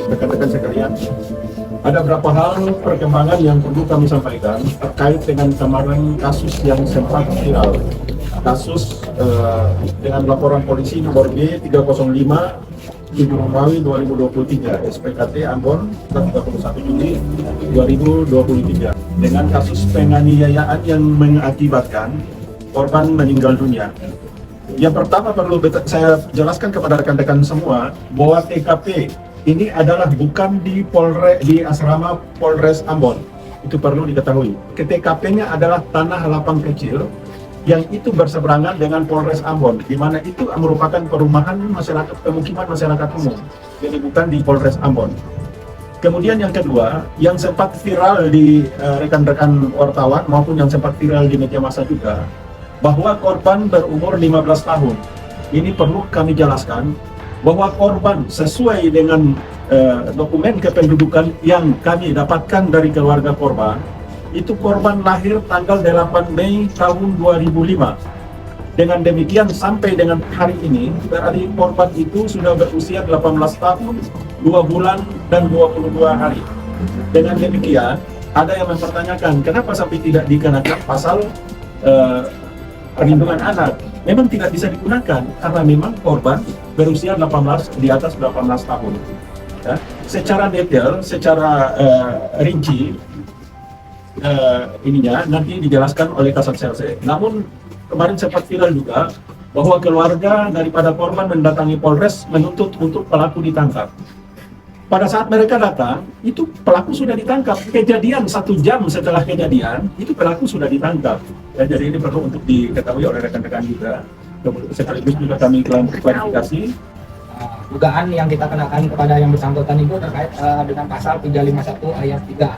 Rekan-rekan sekalian, ada beberapa hal perkembangan yang perlu kami sampaikan terkait dengan kemarin kasus yang sempat viral. Kasus dengan laporan polisi nomor B305 Romawi 2023 SPKT Ambon 31 Juli 2023 dengan kasus penganiayaan yang mengakibatkan korban meninggal dunia. Yang pertama perlu saya jelaskan kepada rekan-rekan semua bahwa TKP ini adalah bukan di asrama Polres Ambon. Itu perlu diketahui. TKP-nya adalah tanah lapang kecil yang itu berseberangan dengan Polres Ambon, di mana itu merupakan perumahan masyarakat, pemukiman masyarakat umum, jadi bukan di Polres Ambon. Kemudian yang kedua, yang sempat viral di rekan-rekan wartawan maupun yang sempat viral di media massa juga, bahwa korban berumur 15 tahun. Ini perlu kami jelaskan bahwa korban sesuai dengan dokumen kependudukan yang kami dapatkan dari keluarga korban, itu korban lahir tanggal 8 Mei tahun 2005. Dengan demikian sampai dengan hari ini berarti korban itu sudah berusia 18 tahun, 2 bulan dan 22 hari. Dengan demikian ada yang mempertanyakan kenapa sampai tidak dikenakan pasal perlindungan anak. Memang tidak bisa digunakan karena memang korban berusia di atas 18 tahun. Ya. Secara detail, secara rinci ininya nanti dijelaskan oleh Kasat Selse. Namun kemarin sempat viral juga bahwa keluarga daripada korban mendatangi Polres menuntut untuk pelaku ditangkap. Pada saat mereka datang, itu pelaku sudah ditangkap. Kejadian 1 jam setelah kejadian, itu pelaku sudah ditangkap. Ya, jadi ini perlu untuk diketahui oleh rekan-rekan juga. Sekaligus juga kami klarifikasi. Dugaan yang kita kenakan kepada yang bersangkutan itu terkait dengan pasal 351 ayat 3.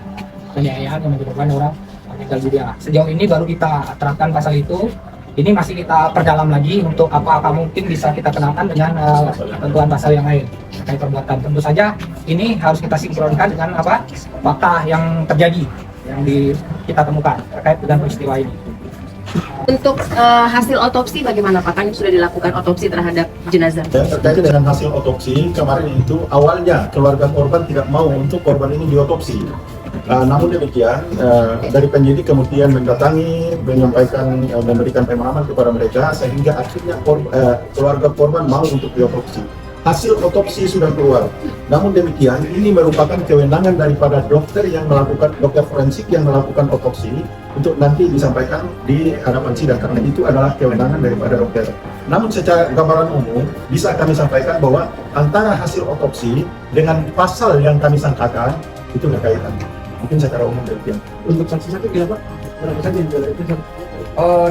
Penganiayaan yang menyebabkan orang meninggal dunia. Sejauh ini baru kita terapkan pasal itu. Ini masih kita perdalam lagi untuk apa mungkin bisa kita kenakan dengan ketentuan pasal yang lain terkait perbuatan. Tentu saja ini harus kita sinkronkan dengan fakta yang terjadi yang kita temukan terkait dengan peristiwa ini. Untuk hasil otopsi bagaimana Pak? Kan sudah dilakukan otopsi terhadap jenazah. Terkait dengan hasil otopsi kemarin itu awalnya keluarga korban tidak mau untuk korban ini diotopsi. Namun demikian dari penyidik kemudian mendatangi, menyampaikan, memberikan pemahaman kepada mereka sehingga akhirnya keluarga korban mau untuk diotopsi. Hasil otopsi sudah keluar. Namun demikian ini merupakan kewenangan daripada dokter forensik yang melakukan otopsi untuk nanti disampaikan di hadapan sidang karena itu adalah kewenangan daripada dokter. Namun secara gambaran umum bisa kami sampaikan bahwa antara hasil otopsi dengan pasal yang kami sangkakan itu berkaitan. Mungkin secara umum demikian. Untuk saksi-saksi berapa? Berapa saja yang itu?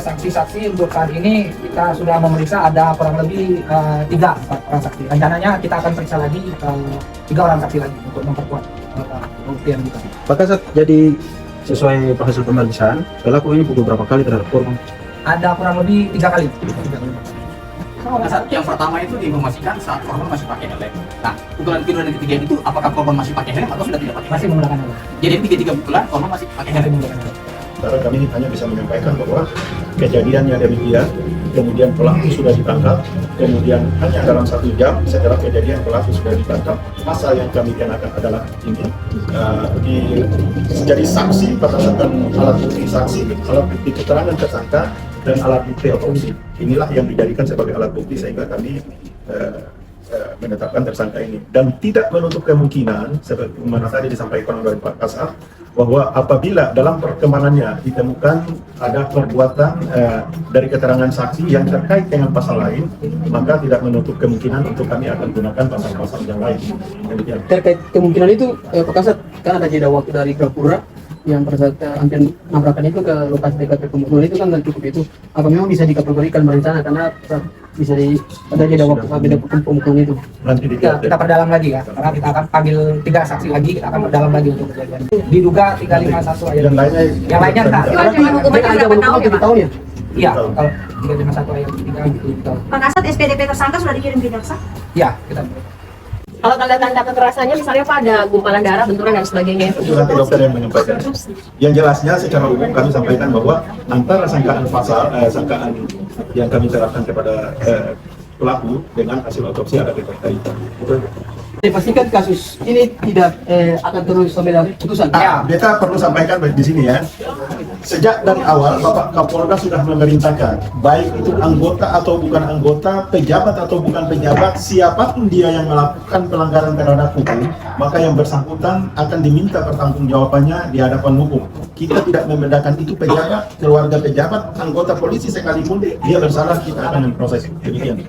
Saksi-saksi untuk saat ini kita sudah memeriksa ada kurang lebih 3-4 orang saksi. Rencananya kita akan periksa lagi 3 orang saksi lagi untuk memperkuat pembuktian kita. Pak Kasat, jadi sesuai hasil pemeriksaan, pelaku ini pukul berapa kali terhadap korban? Ada kurang lebih 3 kali. Saat yang pertama itu diinformasikan saat korban masih pakai helm. Nah, pukulan kedua dan ketiga itu apakah korban masih pakai helm atau sudah tidak pakai? Masih menggunakan helm. Jadi 3 pukulan korban masih pakai helm. Karena kami hanya bisa menyampaikan bahwa kejadiannya demikian, kemudian pelaku sudah ditangkap, kemudian hanya dalam 1 jam setelah kejadian pelaku sudah ditangkap. Pasal yang kami kenakan adalah ini, jadi saksi berdasarkan alat bukti saksi, alat bukti keterangan tersangka, dan alat bukti otopsi. Inilah yang dijadikan sebagai alat bukti sehingga kami menetapkan tersangka ini. Dan tidak menutup kemungkinan, seperti mana tadi disampaikan oleh Pak Kasat, bahwa apabila dalam perkembangannya ditemukan ada perbuatan dari keterangan saksi yang terkait dengan pasal lain, maka tidak menutup kemungkinan untuk kami akan gunakan pasal-pasal yang lain. Terkait kemungkinan itu, Pak Kasat, kan ada jeda waktu dari Gapura yang pada saat hampir nabrakan itu ke lokasi TKP pembunuhan itu kan nggak cukup itu. Apa memang bisa dikategorikan berencana karena bisa ada jeda waktu beda pembunuhan itu? Nanti kita perdalam lagi ya, karena kita akan panggil 3 saksi lagi, kita akan perdalam lagi untuk kejadian. Diduga 351 ayat. Yang lainnya enggak. Ada hukuman 7 tahun ya? Iya, kalau 351 ayat 3 gitu. Pak Kasat, SPDP tersangka sudah dikirim ke jaksa? Iya, kita. Kalau tanda-tanda kekerasannya misalnya apa, ada gumpalan darah, benturan dan sebagainya Itu nanti dokter yang menyampaikan. Yang jelasnya secara umum kami sampaikan bahwa antara sangkaan pasal, sangkaan yang kami terapkan kepada pelaku dengan hasil otopsi ada kaitan. Dipastikan kasus ini tidak akan terus sampai dalam putusan. Beta perlu sampaikan di sini ya. Sejak dari awal Bapak Kapolda sudah memerintahkan, baik itu anggota atau bukan anggota, pejabat atau bukan pejabat, siapapun dia yang melakukan pelanggaran terhadap hukum, maka yang bersangkutan akan diminta pertanggungjawabannya di hadapan hukum. Kita tidak membedakan itu pejabat, keluarga pejabat, anggota polisi sekalipun dia bersalah, kita akan memproses. Demikian.